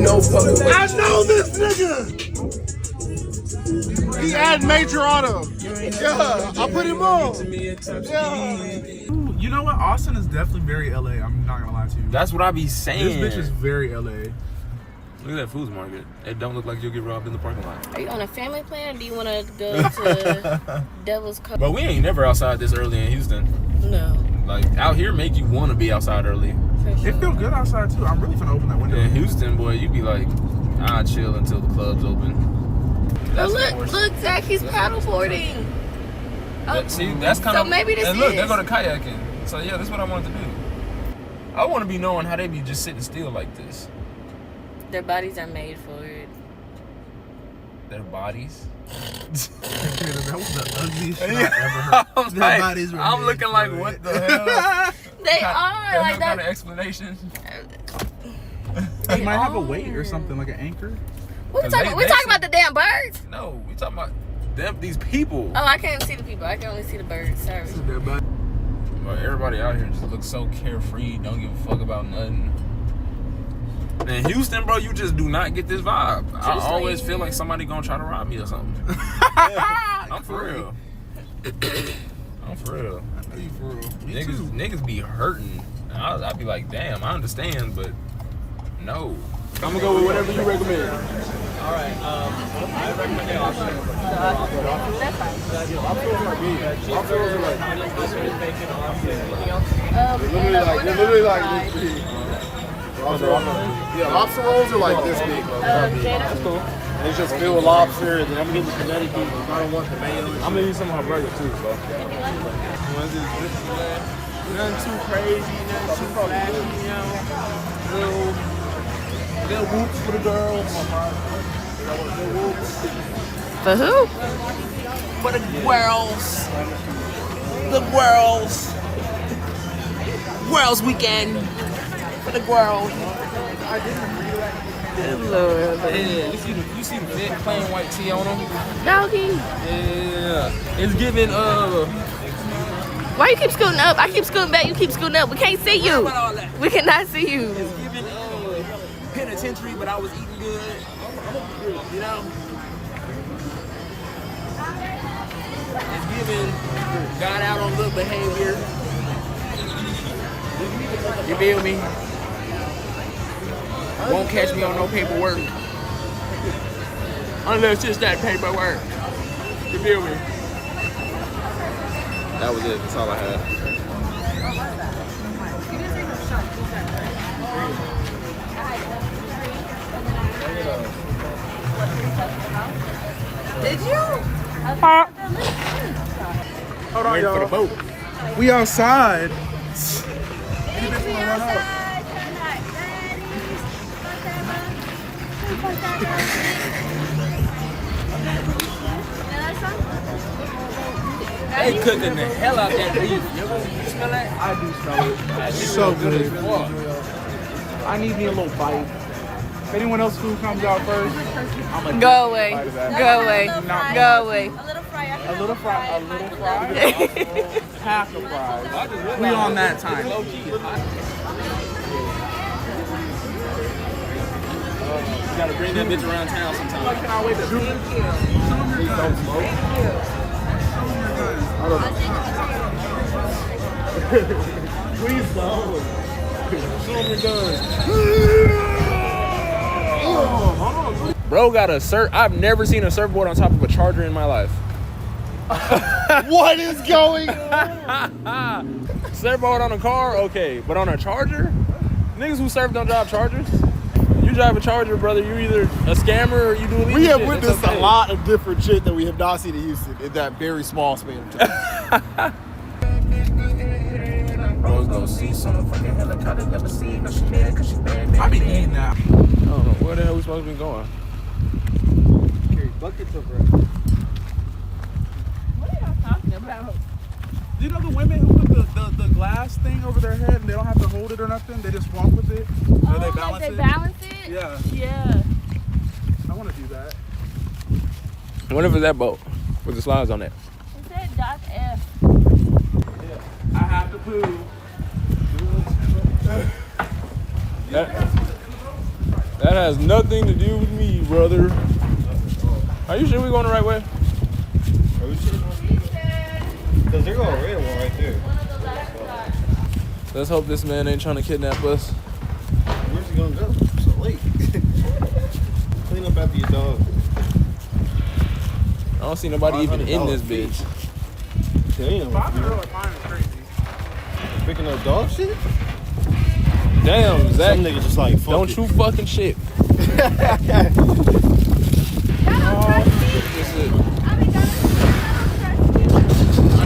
I know this nigga. He had Major Auto. Yeah, I put him on. Yeah. You know what? Austin is definitely very LA. I'm not gonna lie to you. That's what I be saying. This bitch is very LA. Look at that foods market. It don't look like you'll get robbed in the parking lot. Are you on a family plan or do you want to go to Devil's Cove? But we ain't never outside this early in Houston. No. Like, out here make you want to be outside early. For sure. It feel good outside too. I'm really finna open that window. In Houston, boy, you be like, I'll chill until the club's open. Oh, look, Zach, he's paddleboarding. Oh, See, that's kind so of. maybe this and look, is. they're going to kayaking. So yeah, that's what I wanted to do. I want to be knowing how they be just sitting still like this. Their bodies are made for it. Their bodies. That was the ugliest shit I ever heard. Their bodies were I'm made looking for like, it. what the hell? They Kind- are like kind of that. explanation. It might have a weight or something, like an anchor. What we talking? We talking about the damn birds? No, we talking about them. These people. Oh, I can't see the people. I can only see the birds. Sorry. Their body. But everybody out here just looks so carefree. Don't give a fuck about nothing. In Houston, bro, you just do not get this vibe. I always feel like somebody gonna try to rob me or something. I'm for real. I'm for real. I know you for real. Me too. Niggas be hurting. I'd be like, damn, I understand, but no. I'm gonna go with whatever you recommend. That's fine. They're literally like this big. Yeah, lobster rolls are like this big, bro. That's cool. And it's just filled with lobster, and then I'm getting the Connecticut. I don't want the mayo. I'm gonna eat some of her burger too, so. Nothing too crazy, nothing too flashy, you know. Little whoops for the girls. For who? For the girls. The girls. Girls weekend. For the girls. Lord. Yeah, you see the big plain white tee on them? Doggy. Yeah. It's giving Why you keep scooting up? I keep scooting back. You keep scooting up. We can't see you. We cannot see you. It's giving penitentiary, but I was eating good. You know? It's giving got out on good behavior. You feel me? Won't catch me on no paperwork. Unless it's that paperwork. You feel me? That was it. That's all I had. Did you? Hold on, Waiting for the y'all. boat. We outside. They cooking the hell out that beef. You smell that? I do smell it. So good. I need me a little bite. If anyone else food comes out first, I'm gonna Go away. bite of that. Go away. Go away. A little fry, half a fry. We on that time. You gotta bring that bitch around town sometime. Can I wait to shoot? Please don't smoke. Please don't. Show them your gun. Bro got a I've never seen a surfboard on top of a charger in my life. What is going on? Surfboard on a car, okay, but on a charger? Niggas who surf don't drive chargers. You drive a charger, brother. You either a scammer or you do illegal We have shit. witnessed It's okay. a lot of different shit that we have not seen in Houston in that very small span of time. Rose go see some fucking helicopter never seen. I be eating that. I don't know where the hell we supposed to be going. Carry buckets of bread. What are y'all talking about? Do you know the women who put the glass thing over their head and they don't have to hold it or nothing? They just walk with it? Or they balance it? balance it? Yeah. Yeah. I want to do that. What if it's that boat with the slides on it? It said Doc F. I have to poo. That has nothing to do with me, brother. Are you sure we going the right way? Are we sure? Because they're going red one right there. Let's hope this man ain't trying to kidnap us. Where's he gonna go? It's so late. Clean up after your dog. I don't see nobody even in this bitch. Damn. Picking up dog shit? Damn, Zach. Some nigga just like, fuck Don't it. you fucking shit. I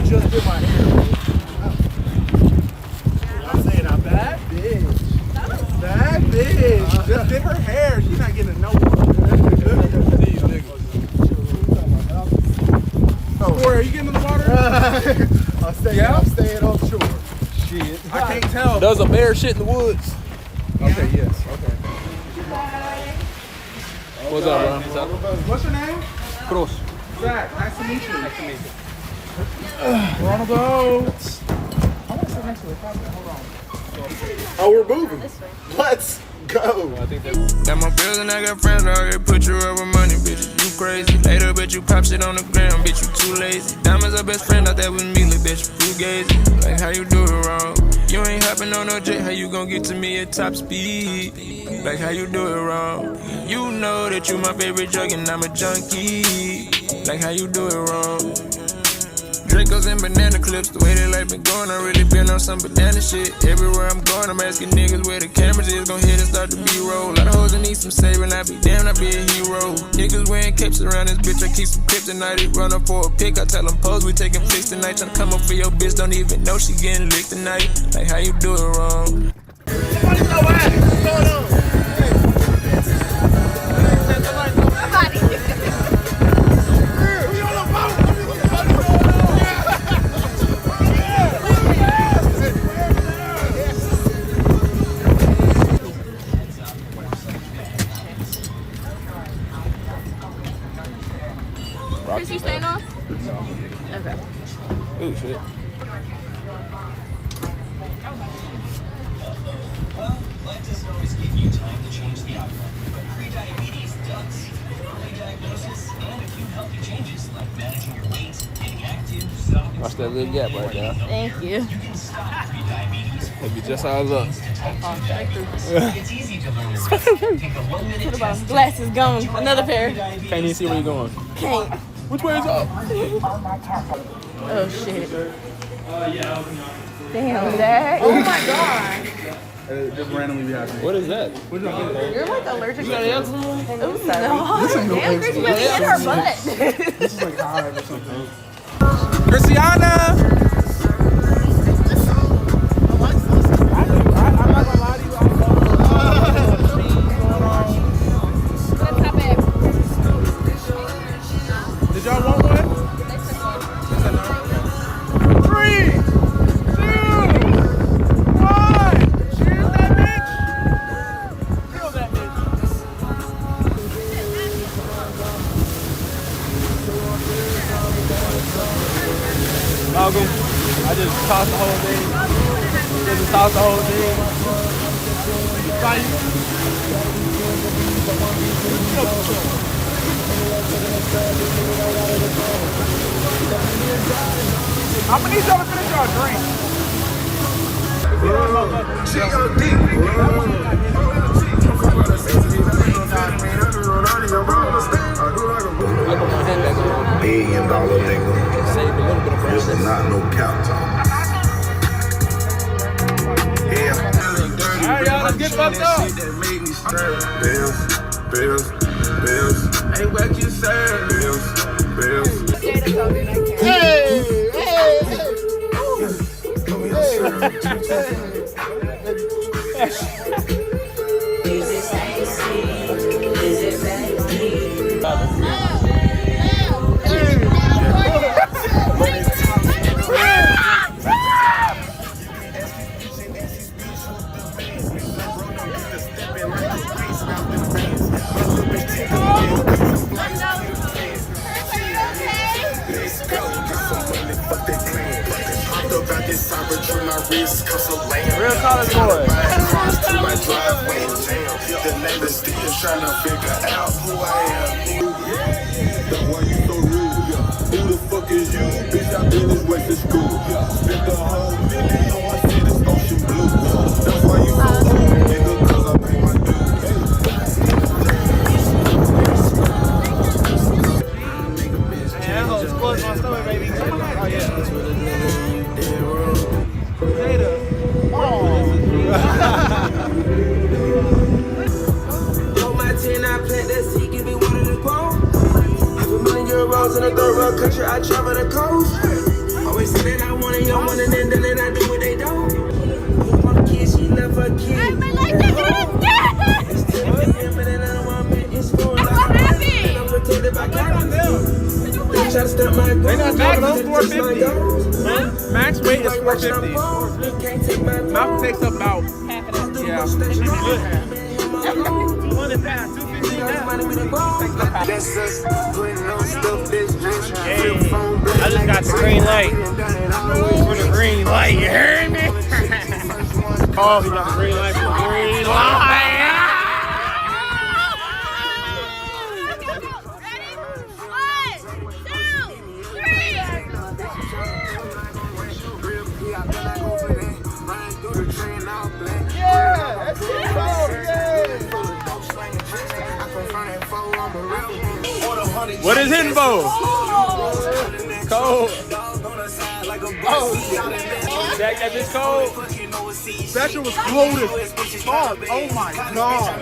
just did my hair. I'm saying a bad bitch. Bad bitch. Just did her hair. She's not getting a no one. These niggas. Corey, are you getting in the water? I'm staying offshore. Shit. I can't tell. Does a bear shit in the woods? Okay, yes. Okay. What's up, bro? What's your name? Cruz. Zach. Nice to meet you. We're on the boat. I want to sit next to it. Hold on. Oh, we're moving. Let's go. Got my bills and I got friends, I already put you over money, bitch. You crazy. Later, bitch, you pop shit on the ground, bitch, you too lazy. Diamonds are best friend, out there with me, little bitch, you gazy. Like how you do it wrong. You ain't hopping on no jet, how you gon' get to me at top speed? Like how you do it wrong. You know that you my favorite drug and I'm a junkie. Like how you do it wrong. Dracos and banana clips, the way they like been going, I really been on some banana shit. Everywhere I'm going, I'm asking niggas where the cameras is, gon' hit and start the B-roll. Lot of hoes that need some saving, I be damned, I be a hero. Niggas wearing capes around this bitch, I keep some kryptonite, they run up for a pic, I tell them pose, we taking pics tonight, tryna come up for your bitch, don't even know she getting licked tonight. Like how you do it wrong. Chris, you staying on? Okay. Ooh, shit. Watch that little gap right there. Thank you. That'd be just how I look. Glasses gone. Another pair. Can't even see where you're going. Can't. Which way is up? Oh shit. Damn, Zach. Oh my god. Just randomly be happening. What is that? You're like allergic to eczema? Oh, no. Damn, Chris, you got me in her butt. This is like Hive or something. Christiana! I'm not gonna lie to you. Did y'all want one? 3, 2, 1. Cheers that bitch. Feel that bitch. Malcolm, I just tossed the whole thing. Just tossed the whole thing. I'm gonna need y'all to finish y'all drink. $1 billion nigga. Saved a little bit of This is process. not no cap talk. Yeah. Alright, y'all, let's get fucked up. Bills. Hey, what you say? Bills. wrist, cause some lamb. Real college boy. Cross to my driveway, jam. The neighbors still trying to figure out who I am. That's why you so rude. Who the fuck is you? Bitch, I been this way since school. Spent the whole million on my city's ocean blue. That's why you so old, nigga, cause I pay my dues. That hoe's close my stomach, baby. Oh, yeah. Jada. On my 10, I plant that seed, give me water to grow. €1,000,000 in a third world country, I travel the coast. Always say that I want it, young one, and then I do what they don't. Want a kid, she left her kid. I like the good. It's 10 p.m. and then I want me, it's 4 What happened? and I'm protected by God. They try to stop my They not goals. talking those 450. Max weight is 450. Can't take my Mouth takes up about half of that. Yeah. Good half. 200 pounds, 250 now. That's us putting on stuff that's rich. I just got the green light. For the green light, you heard me? Oh, he got the green light for the green light. What is info? Cold. Oh, that bitch cold. That shit was cold as fuck. Oh my god.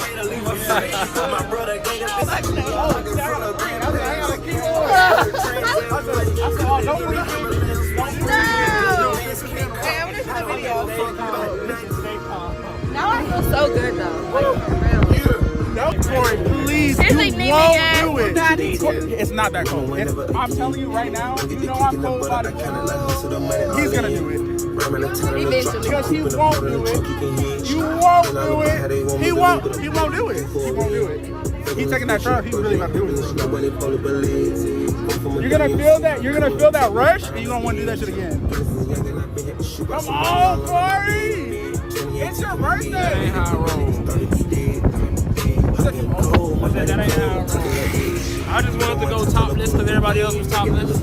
Now I feel so good though. Corey, please, It's you like Nene won't ass. do it. It's not that cold. I'm telling you right now, you know I'm cold about it. He's gonna do it. Eventually. Because he won't do it. You won't do it. He won't do it. He won't do it. He's taking that shot. He's really about to do it. You're gonna feel that. You're gonna feel that rush, and you're gonna want to do that shit again. Come on, Corey! It's your birthday. That ain't how I roll. That ain't how I roll. I just wanted to go topless because everybody else was topless.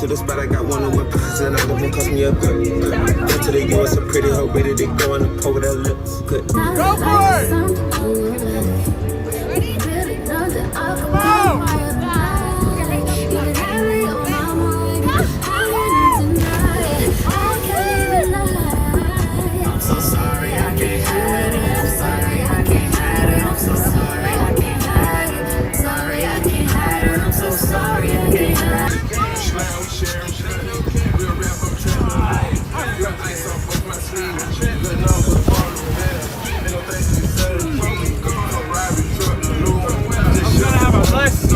To the spot, I got one of my pockets and I won't cost me a good. Until they give us a pretty hoe ready to go and pull with her lips. Good. Go for it! Come on! I'm so sorry, I can't hide it. I'm sorry, I can't hide it. I'm so sorry, I can't hide it. Sorry, I can't hide it. I'm so sorry, I can't hide it. I'm gonna have a blessed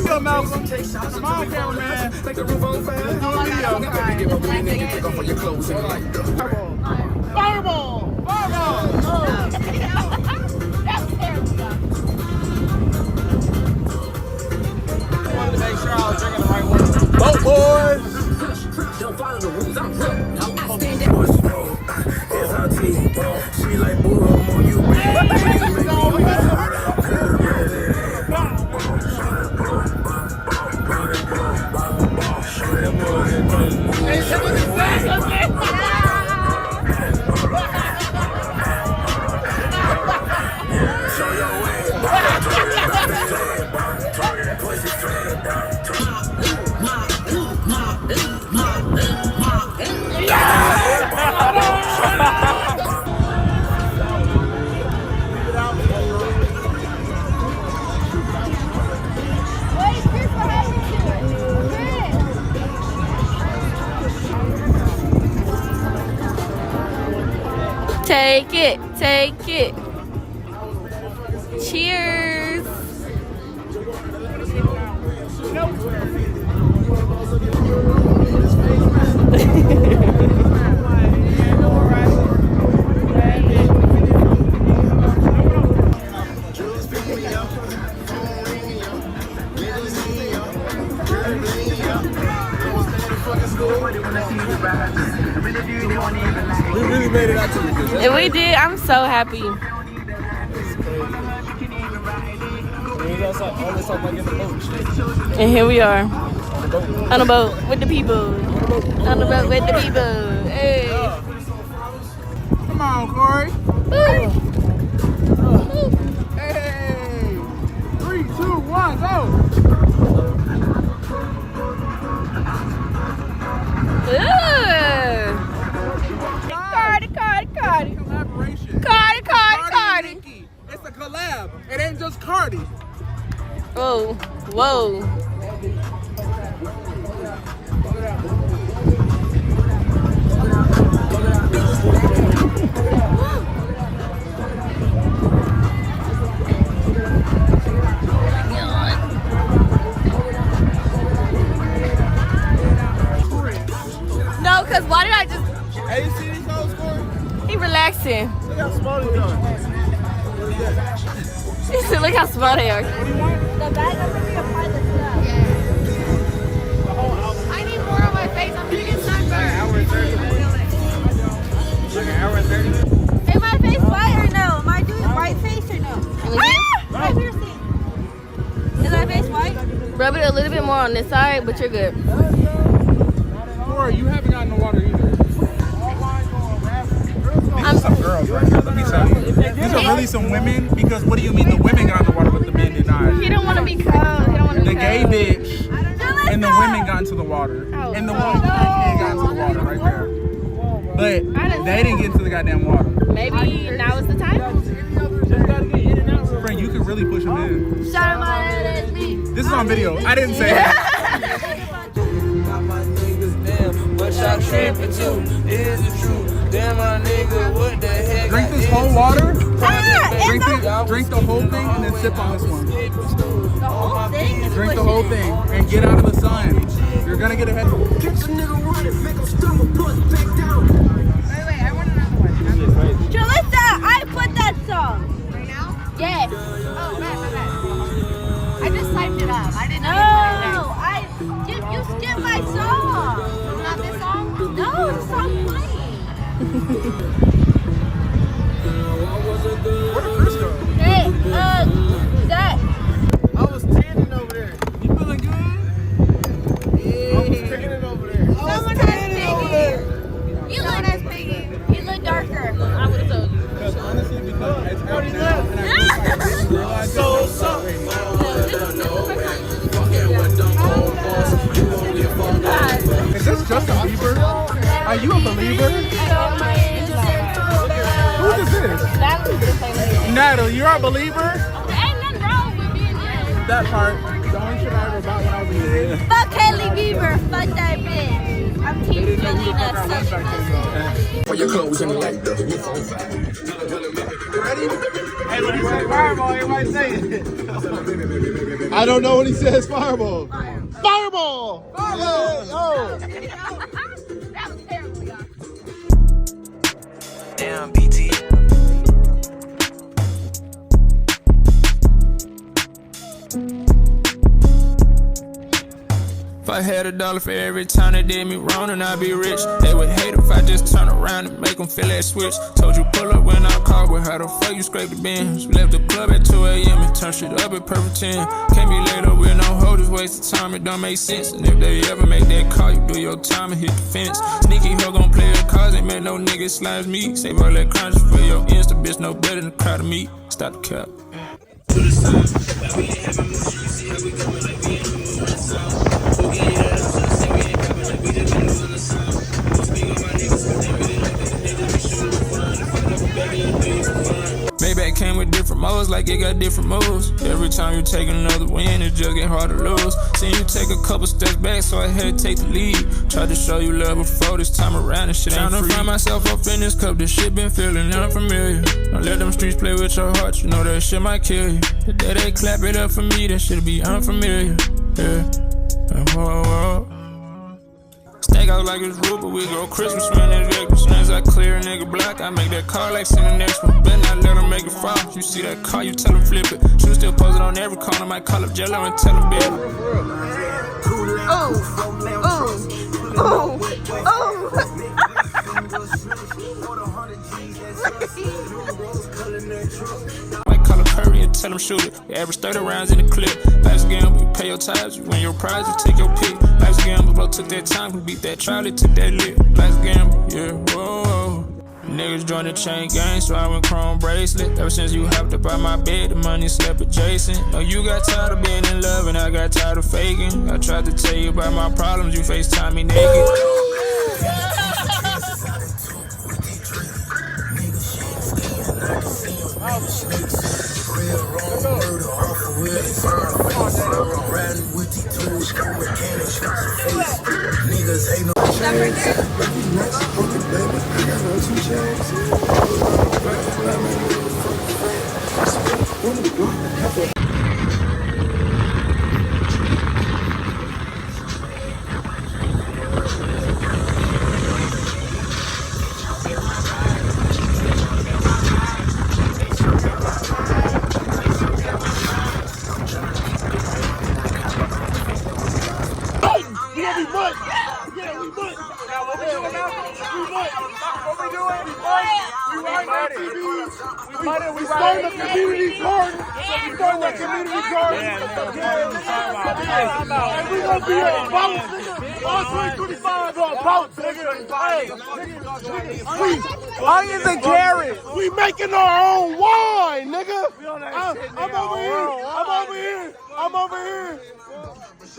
Yo, Malcolm. Come on, cameraman. Let's do a video. Fireball! I wanted to make sure I was drinking the right one. Boat boys! Don't follow the rules, I'm real. I stand there. Here's our team. She like boo on you, Take it, take it. Cheers. We really made it out to the good. And we did. I'm so happy. And here we are on a boat with the people. On the boat with the people. Hey. Come on, Corey. Woo. Hey. 3, 2, 1, go. Cardi. Collaboration. Cardi. and Nicki. It's a collab. It ain't just Cardi. Whoa. No, because why did I just... Hey, you see these hoes, Corey? He relaxing. Look how small they are. He said, look how small they are. The bag of the apply the stuff. I need more on my face. I'm gonna get sunburned. Like an hour and 30 minutes. Is my face white or no? Am I doing white face or no? My piercing. Is my face white? Rub it a little bit more on this side, but you're good. Corey, you haven't gotten the water either. I'm These are some girls right here, let me tell you. These are really some women, because what do you mean the women got in the water but the men did not? He don't want to be cold. He don't want to be The gay cold. bitch and the women got into the water. Oh. And the woman got into the water right there. But they didn't get into the goddamn water. Maybe now is the time. Friend, you could really push them in. Shout out my LSB. This is on video. I didn't say it. What y'all tripping to? Is it true? Damn, my nigga, what the heck? Drink this whole water. Drink Drink the whole thing and then sip on this one. the whole thing. Drink the whole thing and get out of the sun. You're gonna get a head. Wait, I want another one. Jalissa, I put that song. Right now? Yes. Oh, bad. I just typed it up. I didn't know. No, you skipped my song. Not this song? No, the song playing. Where did Chris go? Hey, Zach. I was tanning over there. You feeling good? I was tanning over there. Someone has Piggy. You look as Piggy. You look darker. I would have told you. Because honestly, because it's out now, and I realized Is this Justin Bieber? Are you a believer? Who is this? That was the same thing. Natalie, you're a believer? There ain't nothing wrong with being there. That part. The only shit I ever bought when I was a kid. Fuck Hailey Bieber. Fuck that bitch. I'm Team Selena. For your clothes and like the Hey, when you say fireball, everybody say it. I don't know when he says fireball. Fireball! Fireball! That was terrible, y'all. Damn, BT. If I had $1 for every time they did me wrong, then I'd be rich. They would hate if I just turn around and make them feel that switch. Told you pull up when I called, but how the fuck you scrape the bins? Left the club at 2 a.m. and turn shit up at perfect 10. Can't be late up with no hoe, just waste of time, it don't make sense. And if they ever make that call, you do your time and hit the fence. Sneaky hoe gon' play her cards, ain't met no niggas slimes me. Save all that crunch for your Insta, bitch, no better than a crowd of me. Stop the cap. To the sun, but we ain't having motion, you see how we coming like we in the mood with the sound. We'll get you that up, so say we ain't coming like we just been losing the sound. Don't speak on my niggas, but they really don't think they just be shooting for fun. If I never baby, I'm doing for fun. Maybach came with different modes, like it got different moves. Every time you take another win, it just get hard to lose. Seen you take a couple steps back, so I had to take the lead. Tried to show you love before, this time around, this shit ain't free. Tryna find myself up in this cup, this shit been feeling unfamiliar. Don't let them streets play with your heart, you know that shit might kill you. The day they clap it up for me, that shit'll be unfamiliar. Yeah. Whoa, whoa. Stack out like it's rude, but we go Christmas when it's Vegas. As soon as I clear a nigga block, I make that call like send the next one. Better not let them make it fall. You see that car, you tell them flip it. Shoot still posted on every corner, might call up Jello and tell them baby. Oh. random shooter. We average 30 rounds in the clip. Life's a gamble, you pay your tithes, you win your prize, you take your pick. Life's a gamble, bro, took that time to beat that trial, it took that lip. Life's a gamble, yeah, whoa. Niggas joined the chain gang, so I went chrome bracelet. Ever since you hopped up out my bed, the money slept adjacent. No, you got tired of being in love, and I got tired of faking. I tried to tell you about my problems, you FaceTime me naked. We started a community garden. We started a community garden. And we gonna be on boats, nigga. All 2025 on boats, nigga. Hey, onions and carrots. We making our own wine, nigga. I'm over here.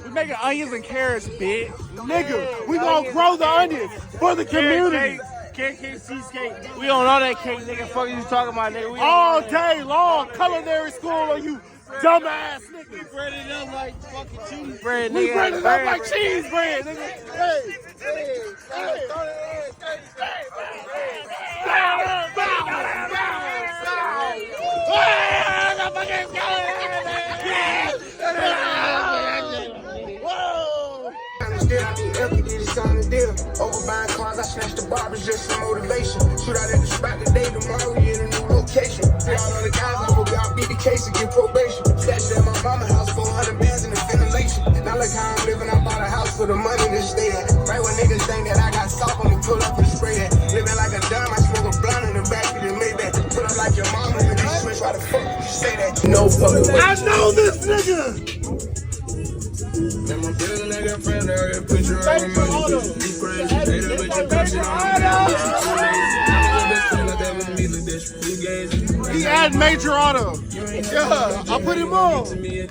We making onions and carrots, bitch. Nigga, we gonna grow the onions for the community. Cake, cheesecake. We on all that cake, nigga. Fuck you talking about, nigga. We all day long, culinary school on you dumbass nigga. We bread it up like fucking cheese bread, nigga. We bread it up like cheese bread, nigga. Over buying cars, I snatched the barbers just for motivation. Shoot out at the spot today, tomorrow we in a new location. See all of the guys, I forgot beat the case and get probation. Stashed at my mama's house, 400 bands in the ventilation. Now look how I'm living, I bought a house for the money to stay at. Right when niggas think that I got soft, I'ma pull up and spray that. Living like a dime, I smoke a blunt in the back of the Maybach. Put up like your mama with this switch, why the fuck would you say that? No fucking way. I know this nigga! Man, my building, I got friends, I got picture of my money. You crazy, hate her, but you punch it on the He had Major Auto. Yeah, I put him on. Yeah.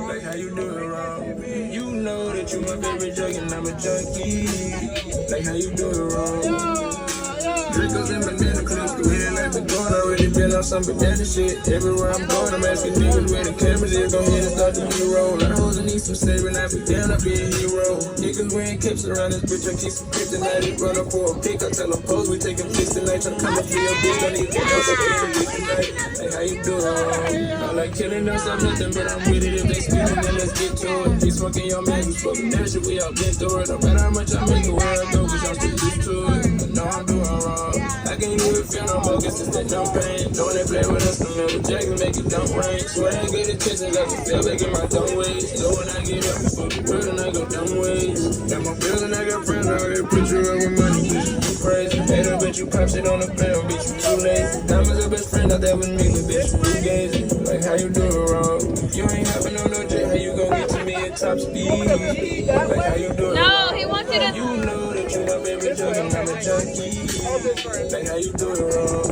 Like how you do it wrong. You know that you my favorite drug and I'm a junkie. Like how you do it wrong. Drinkers and banana clips, the way like the going already been on some banana shit. Everywhere I'm going, I'm asking niggas where the cameras is. Go ahead and start the B-roll. I hoes need some saving, I be down, I be a hero. Niggas wearing caps around this bitch, I keep some kryptonite. Run up for a pick, I tell them pose, we taking pics tonight. Tryna come up for your bitch, I need to know so tonight. Like how you do it? I like killing us, I'm nothing, but I'm with it. If they speaking, then let's get to it. Be smoking your man, we smoking that shit, we all been through it. No matter how much I make it, where I go, cause I'm still used to it. I know I'm doing wrong. I can't even feel no more, guess it's that dumb pain. Knowing they play with us, remember Jackson make it dumb rain. Swear I ain't get attention, like you feel back in my dumb ways. So when I get up, fuck the world and I go dumb ways. Got my bills and I got friends, I got a picture of with money, bitch, you crazy. Hate her, bitch, you pop shit on the film, bitch, you too lazy. Diamonds your best friend, out there with me, bitch, you gazing. Like how you do it wrong. You ain't having no jet, how you gon' get to me at top speed? Like how you do it wrong. No, he wants you to. You know that you my baby drug and I'm a junkie. Like how you do it wrong.